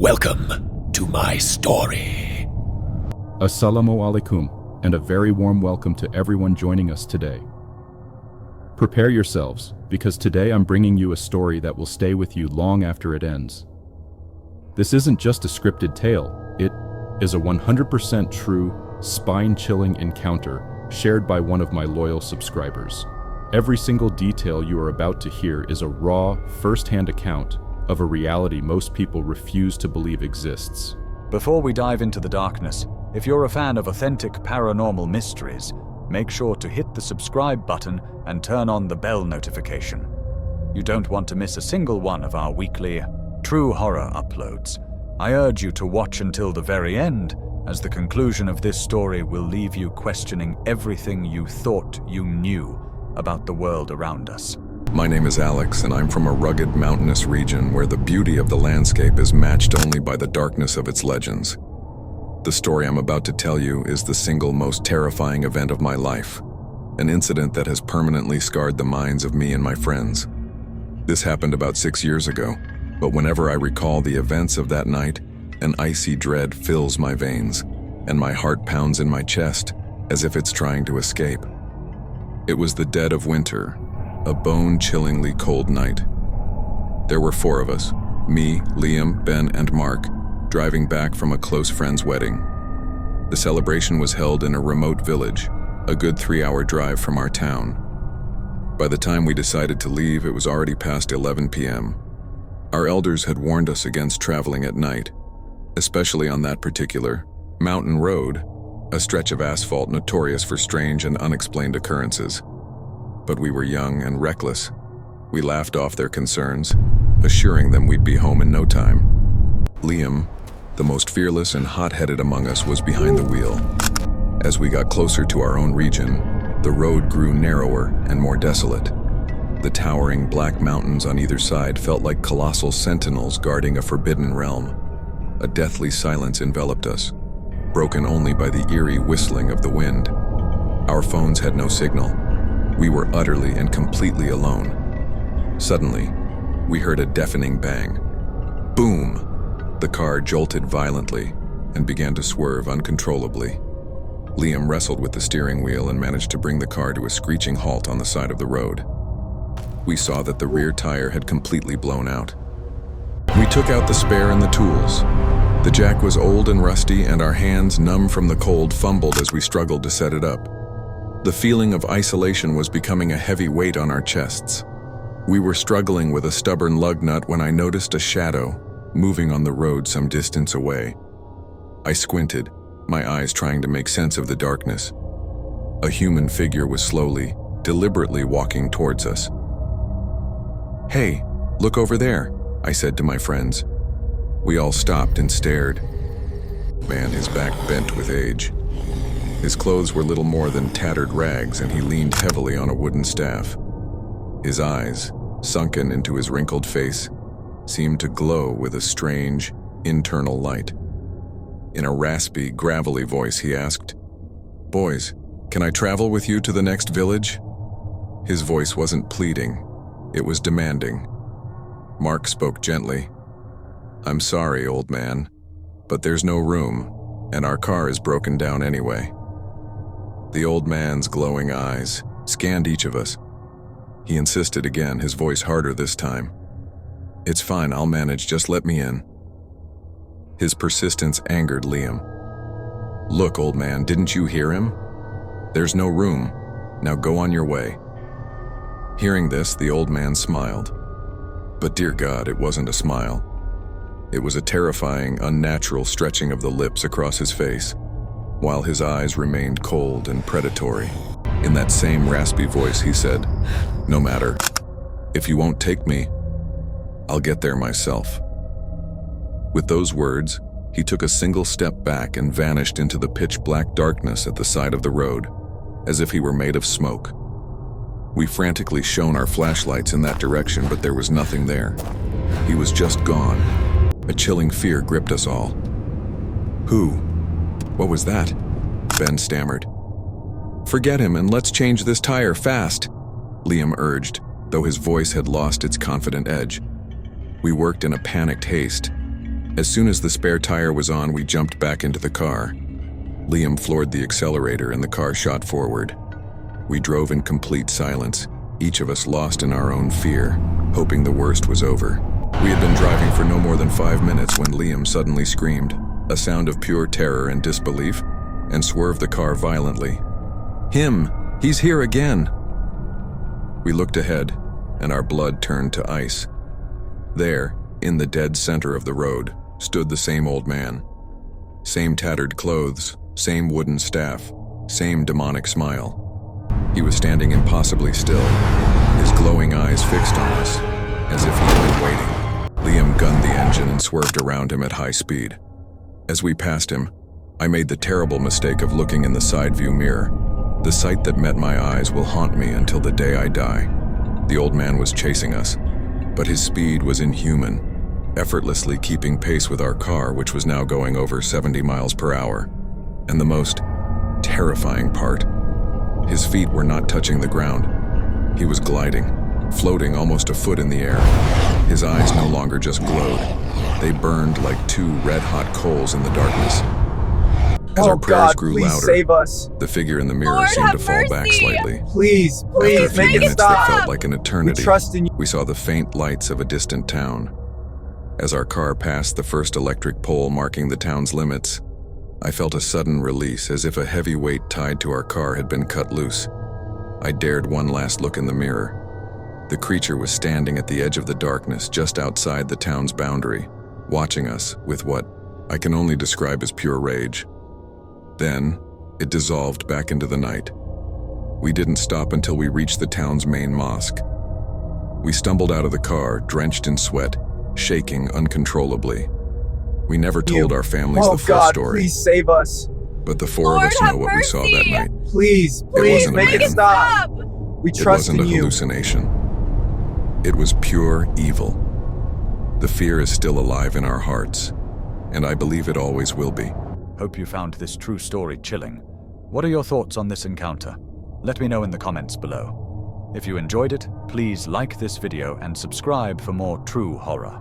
Welcome to my story. Assalamu alaikum, and a very warm welcome to everyone joining us today. Prepare yourselves, because today I'm bringing you a story that will stay with you long after it ends. This isn't just a scripted tale, it is a 100% true, spine-chilling encounter shared by one of my loyal subscribers. Every single detail you are about to hear is a raw, first-hand account of a reality most people refuse to believe exists. Before we dive into the darkness, if you're a fan of authentic paranormal mysteries, make sure to hit the subscribe button and turn on the bell notification. You don't want to miss a single one of our weekly true horror uploads. I urge you to watch until the very end, as the conclusion of this story will leave you questioning everything you thought you knew about the world around us. My name is Alex, and I'm from a rugged mountainous region where the beauty of the landscape is matched only by the darkness of its legends. The story I'm about to tell you is the single most terrifying event of my life, an incident that has permanently scarred the minds of me and my friends. This happened about 6 years ago, but whenever I recall the events of that night, an icy dread fills my veins, and my heart pounds in my chest as if it's trying to escape. It was the dead of winter, a bone-chillingly cold night. There were 4 of us, me, Liam, Ben, and Mark, driving back from a close friend's wedding. The celebration was held in a remote village, a good 3-hour drive from our town. By the time we decided to leave, it was already past 11 p.m. Our elders had warned us against traveling at night, especially on that particular mountain road, a stretch of asphalt notorious for strange and unexplained occurrences. But we were young and reckless. We laughed off their concerns, assuring them we'd be home in no time. Liam, the most fearless and hot-headed among us, was behind the wheel. As we got closer to our own region, the road grew narrower and more desolate. The towering black mountains on either side felt like colossal sentinels guarding a forbidden realm. A deathly silence enveloped us, broken only by the eerie whistling of the wind. Our phones had no signal. We were utterly and completely alone. Suddenly, we heard a deafening bang. Boom! The car jolted violently and began to swerve uncontrollably. Liam wrestled with the steering wheel and managed to bring the car to a screeching halt on the side of the road. We saw that the rear tire had completely blown out. We took out the spare and the tools. The jack was old and rusty, and our hands, numb from the cold, fumbled as we struggled to set it up. The feeling of isolation was becoming a heavy weight on our chests. We were struggling with a stubborn lug nut when I noticed a shadow moving on the road some distance away. I squinted, my eyes trying to make sense of the darkness. A human figure was slowly, deliberately walking towards us. "Hey, look over there," I said to my friends. We all stopped and stared. Man, his back bent with age. His clothes were little more than tattered rags, and he leaned heavily on a wooden staff. His eyes, sunken into his wrinkled face, seemed to glow with a strange, internal light. In a raspy, gravelly voice, he asked, "Boys, can I travel with you to the next village?" His voice wasn't pleading, it was demanding. Mark spoke gently. "I'm sorry, old man, but there's no room, and our car is broken down anyway." The old man's glowing eyes scanned each of us. He insisted again, his voice harder this time. "It's fine, I'll manage, just let me in." His persistence angered Liam. "Look, old man, didn't you hear him? There's no room. Now go on your way." Hearing this, the old man smiled. But dear God, it wasn't a smile. It was a terrifying, unnatural stretching of the lips across his face, while his eyes remained cold and predatory. In that same raspy voice, he said, "No matter. If you won't take me, I'll get there myself." With those words, he took a single step back and vanished into the pitch-black darkness at the side of the road, as if he were made of smoke. We frantically shone our flashlights in that direction, but there was nothing there. He was just gone. A chilling fear gripped us all. "Who? What was that?" Ben stammered. "Forget him and let's change this tire fast," Liam urged, though his voice had lost its confident edge. We worked in a panicked haste. As soon as the spare tire was on, we jumped back into the car. Liam floored the accelerator and the car shot forward. We drove in complete silence, each of us lost in our own fear, hoping the worst was over. We had been driving for no more than 5 minutes when Liam suddenly screamed, a sound of pure terror and disbelief, and swerved the car violently. "Him! He's here again!" We looked ahead, and our blood turned to ice. There, in the dead center of the road, stood the same old man. Same tattered clothes, same wooden staff, same demonic smile. He was standing impossibly still, his glowing eyes fixed on us, as if he had been waiting. Liam gunned the engine and swerved around him at high speed. As we passed him, I made the terrible mistake of looking in the side view mirror. The sight that met my eyes will haunt me until the day I die. The old man was chasing us, but his speed was inhuman, effortlessly keeping pace with our car, which was now going over 70 miles per hour. And the most terrifying part, his feet were not touching the ground. He was gliding, floating almost a foot in the air. His eyes no longer just glowed. They burned like 2 red-hot coals in the darkness. As our prayers grew louder, save us. the figure in the mirror Lord, seemed to have fall back mercy. slightly. Please, After a please, few make it minutes that stop. felt like an eternity, We trust in you. we saw the faint lights of a distant town. As our car passed the first electric pole marking the town's limits, I felt a sudden release, as if a heavy weight tied to our car had been cut loose. I dared one last look in the mirror. The creature was standing at the edge of the darkness just outside the town's boundary, watching us with what I can only describe as pure rage. Then, it dissolved back into the night. We didn't stop until we reached the town's main mosque. We stumbled out of the car, drenched in sweat, shaking uncontrollably. We never told our families Oh the full God, story, please save us. but the 4 Lord, of us know have what we saw that mercy. night. Please, It please, wasn't a make man. it stop. We It trust wasn't in a you. hallucination. It was pure evil. The fear is still alive in our hearts, and I believe it always will be. Hope you found this true story chilling. What are your thoughts on this encounter? Let me know in the comments below. If you enjoyed it, please like this video and subscribe for more true horror.